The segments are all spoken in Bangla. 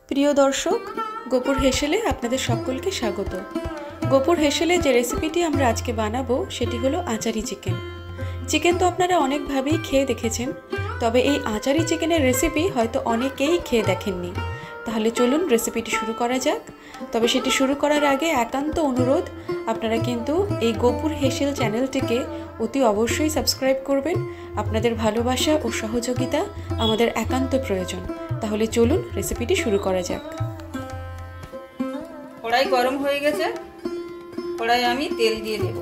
প্রিয় দর্শক, গোপুর হেসেলে আপনাদের সকলকে স্বাগত। গোপুর হেসেলে যে রেসিপিটি আমরা আজকে বানাবো সেটি হলো আচারি চিকেন। চিকেন তো আপনারা অনেকভাবেই খেয়ে দেখেছেন, তবে এই আচারি চিকেনের রেসিপি হয়তো অনেকেই খেয়ে দেখেননি। তাহলে চলুন রেসিপিটি শুরু করা যাক। তবে সেটি শুরু করার আগে একান্ত অনুরোধ, আপনারা কিন্তু এই গোপুর হেসেল চ্যানেলটিকে অতি অবশ্যই সাবস্ক্রাইব করবেন। আপনাদের ভালোবাসা ও সহযোগিতা আমাদের একান্ত প্রয়োজন। তাহলে চলুন রেসিপিটি শুরু করা যাক। কড়াই গরম হয়ে গেছে, কড়াই আমি তেল দিয়ে দেব।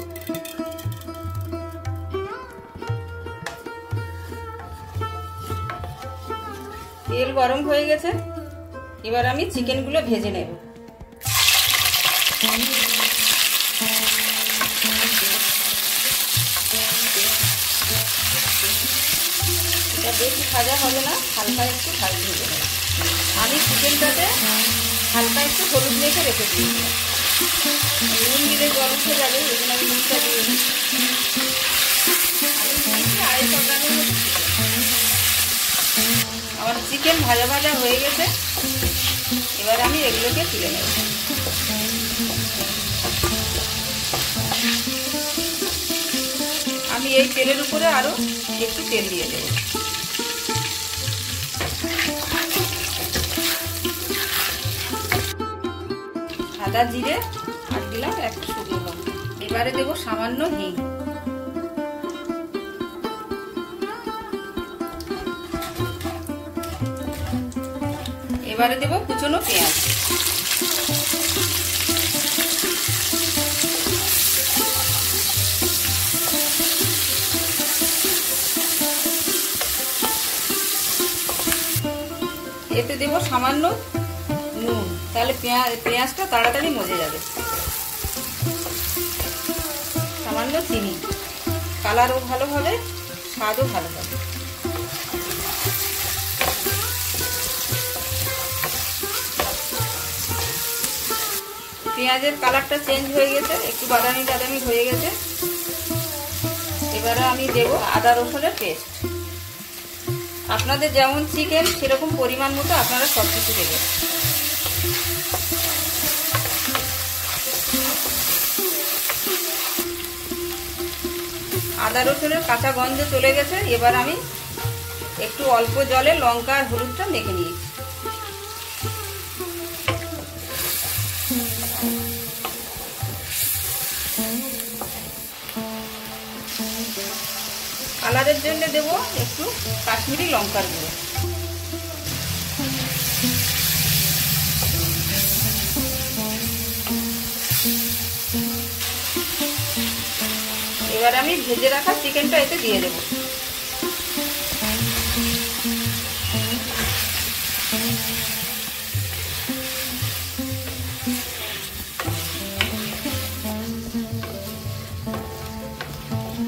তেল গরম হয়ে গেছে, এবার আমি চিকেনগুলো ভেজে নেব। এটা বেশি ভাজা হবে না, হালকা একটু ভাজতে হবে। আমি চিকেনটাতে হালকা একটু হলুদ মেখে রেখেছি, নুন দিলে জল উঠে যাবে, ওই জন্য আমি নুনটা দিয়ে দিই। আমি দিয়েছি 250 গ্রামের মতো। আমার চিকেন ভাজা ভাজা হয়ে গেছে, এবার আমি এগুলোকে তুলে নেব। আমি এই তেলের উপরে আরো একটু তেল দিয়ে দেব। আদা জিরে আর দিলাম একটু শুকনো লঙ্কা। এবারে দেব সামান্য হিং। এবারে দেব কুচনো পেঁয়াজ। এতে দেব সামান্য নুন, তাহলে পেঁয়াজটা তাড়াতাড়ি মজে যাবে। সামান্য চিনি, কালারও ভালো হবে, স্বাদও ভালো হবে। পেঁয়াজের কালারটা চেঞ্জ হয়ে গেছে, একটু বাদামি বাদামি হয়ে গেছে। এবারে আমি দেব আদা রসুনের পেস্ট। আপনাদের যেমন চিকেন সেরকম পরিমাণ মতো আপনারা সব কিছু দেবেন। আদা রসুনের কাঁচা গন্ধ চলে গেছে, এবার আমি একটু অল্প জলে লঙ্কা আর হলুদটা মেখে নিয়েছি। কালারের জন্য দেব একটু কাশ্মীরি লঙ্কার গুঁড়ো। এবার আমি ভেজে রাখা চিকেনটা এতে দিয়ে দেব।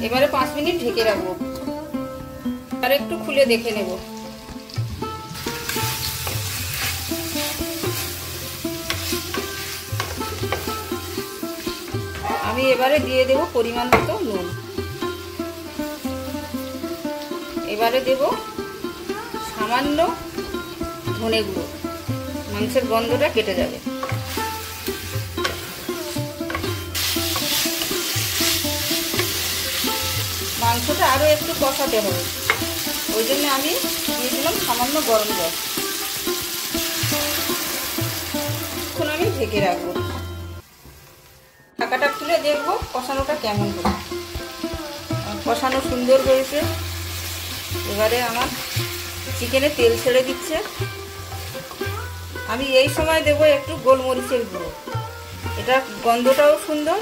এবারে 5 মিনিট ঢেকে রাখবো, আর একটু খুলে দেখে নেব। আমি এবারে দিয়ে দেব পরিমাণ মতো নুন। এবারে দেব সামান্য ধনে গুঁড়ো, মাংসের গন্ধটা কেটে যাবে। মাংসটা আরো একটু কষাতে হবে, ওই জন্য আমি দিয়ে দিলাম সামান্য গরম জল। এখন আমি ঢেকে রাখবো, ঢাকাটা খুলে দেখবো কষানোটা কেমন হবে। কষানো সুন্দর হয়েছে, এবারে আমার চিকেনে তেল ছেড়ে দিচ্ছে। আমি এই সময় দেবো একটু গোলমরিচের গুঁড়ো, এটা গন্ধটাও সুন্দর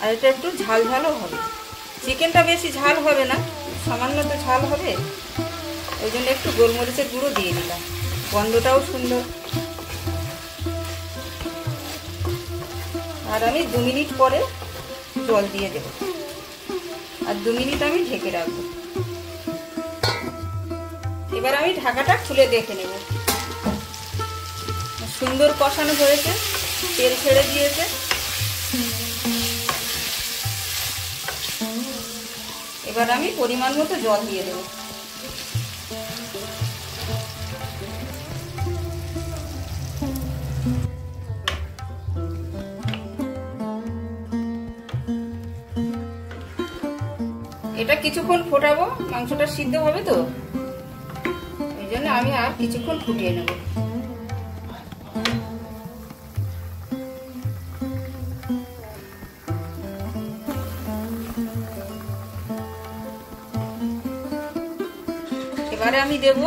আর এটা একটু ঝাল ঝালও হবে। চিকেনটা বেশি ঝাল হবে না, সামান্য তো ঝাল হবে, ওই জন্য একটু গোলমরিচের গুঁড়ো দিয়ে দিলাম, গন্ধটাও সুন্দর। আর আমি 2 মিনিট পরে জল দিয়ে দেব, আর 2 মিনিট আমি ঢেকে রাখবো। এবার আমি ঢাকাটা খুলে দেখে নেব। সুন্দর কষানো হয়েছে, তেল ছেড়ে দিয়েছে। এবার আমি পরিমাণ মতো জল দিয়ে দেব। এটা কিছুক্ষণ ফোটাবো, মাংসটা সিদ্ধ হবে তো, এই জন্য আমি আর কিছুক্ষণ ফুটিয়ে নেব। এবারে আমি দেব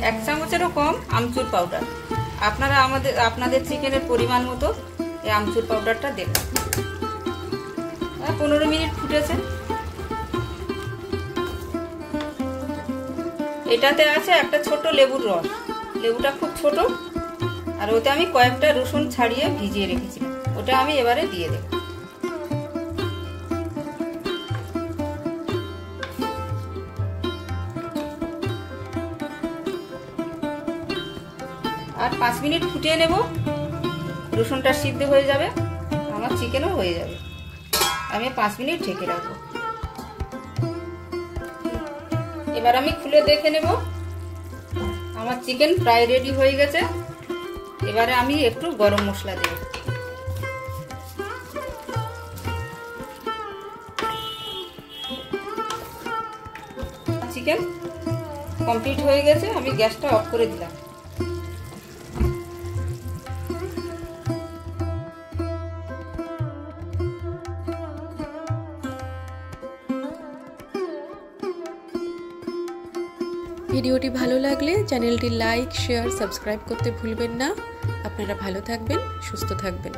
1 চামচেরও কম আমচুর পাউডার। আপনারা আপনাদের চিকেনের পরিমাণ মতো এই আমচুর পাউডারটা দেবেন। 15 মিনিট ফুটেছে। এটাতে আছে একটা ছোট লেবুর রস, লেবুটা খুব ছোট, আর ওতে আমি কয়েকটা রসুন ছাড়িয়ে ভিজিয়ে রেখেছিলাম, ওটা আমি এবারে দিয়ে দেব। আর 5 মিনিট ফুটিয়ে নেব, রসুনটা সিদ্ধ হয়ে যাবে, আমার চিকেনও হয়ে যাবে। আমি 5 মিনিট ঢেকে রাখবো। এবার আমি খুলে দেখে নেব, আমার চিকেন প্রায় রেডি হয়ে গেছে। এবারে আমি একটু গরম মশলা দেব। চিকেন কমপ্লিট হয়ে গেছে, আমি গ্যাসটা অফ করে দিলাম। ভিডিওটি ভালো লাগলে চ্যানেলটি লাইক, শেয়ার, সাবস্ক্রাইব করতে ভুলবেন না। আপনারা ভালো থাকবেন, সুস্থ থাকবেন।